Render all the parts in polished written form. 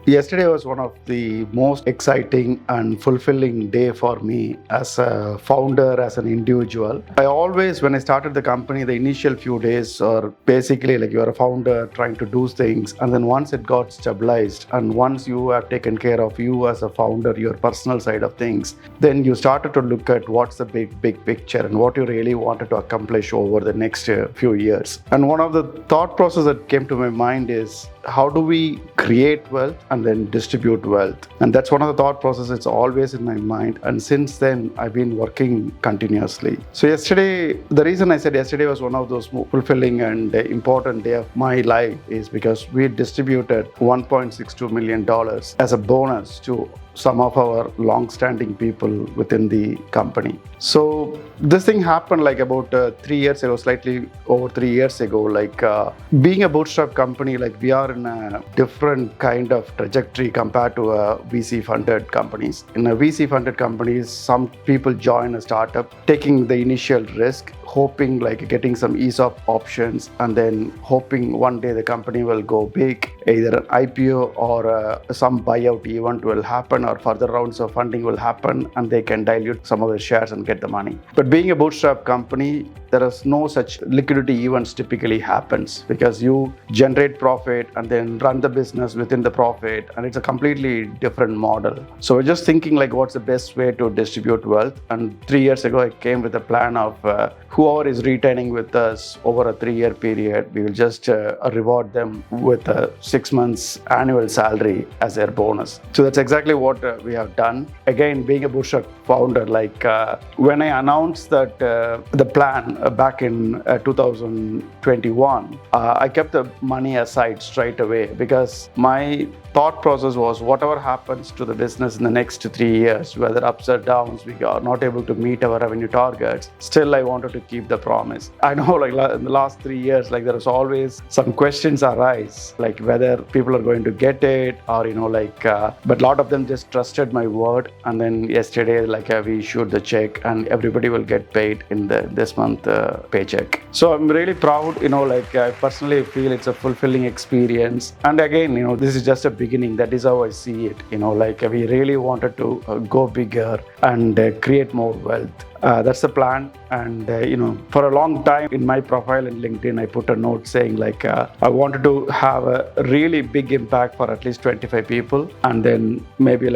Yesterday was one of the most exciting and fulfilling day for me as a founder, as an individual. When I started the company, the initial few days are basically like you're a founder trying to do things. And then once it got stabilized and once you have taken care of you as a founder, your personal side of things, then you started to look at what's the big picture and what you really wanted to accomplish over the next few years. And one of the thought process that came to my mind is, how do we create wealth and then distribute wealth? And that's one of the thought processes that's always in my mind. And since then, I've been working continuously. So the reason I said yesterday was one of those fulfilling and important day of my life is because we distributed $1.62 million as a bonus to some of our long-standing people within the company. So this thing happened like about 3 years ago, slightly over 3 years ago. Being a bootstrap company, like we are in a different kind of trajectory compared to VC-funded companies. In a VC-funded companies, some people join a startup, taking the initial risk, hoping like getting some ESOP options, and then hoping one day the company will go big, either an IPO or some buyout event will happen or further rounds of funding will happen and they can dilute some of the shares and get the money. But being a bootstrap company, there is no such liquidity events typically happens because you generate profit and then run the business within the profit, and it's a completely different model. So we're just thinking like what's the best way to distribute wealth. And 3 years ago, I came with a plan of whoever is retaining with us over a 3-year period, we will just reward them with a 6 months annual salary as their bonus. So that's exactly what we have done. Again, being a bootstrap founder, when I announced that the plan back in 2021, I kept the money aside straight away because my thought process was whatever happens to the business in the next 3 years, whether ups or downs, we are not able to meet our revenue targets, still I wanted to keep the promise. I know in the last 3 years, there is always some questions arise, like whether people are going to get it or, but a lot of them just trusted my word. And then yesterday, we issued the check and everybody will get paid in this month paycheck. So I'm really proud, I personally feel it's a fulfilling experience. And again, this is just a beginning. That is how I see it. We really wanted to go bigger and create more wealth. That's the plan. And for a long time in my profile in LinkedIn, I put a note saying I wanted to have a really big impact for at least 25 people, and then maybe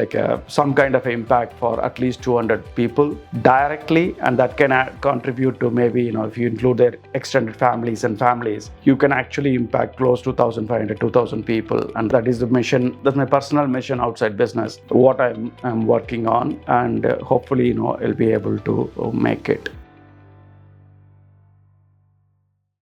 some kind of impact for at least 200 people directly, and that can contribute to maybe if you include their extended families, you can actually impact close to 1,500, 2,000 people. And that is the mission. That's my personal mission outside business, what I'm working on, and hopefully I'll be able to make it.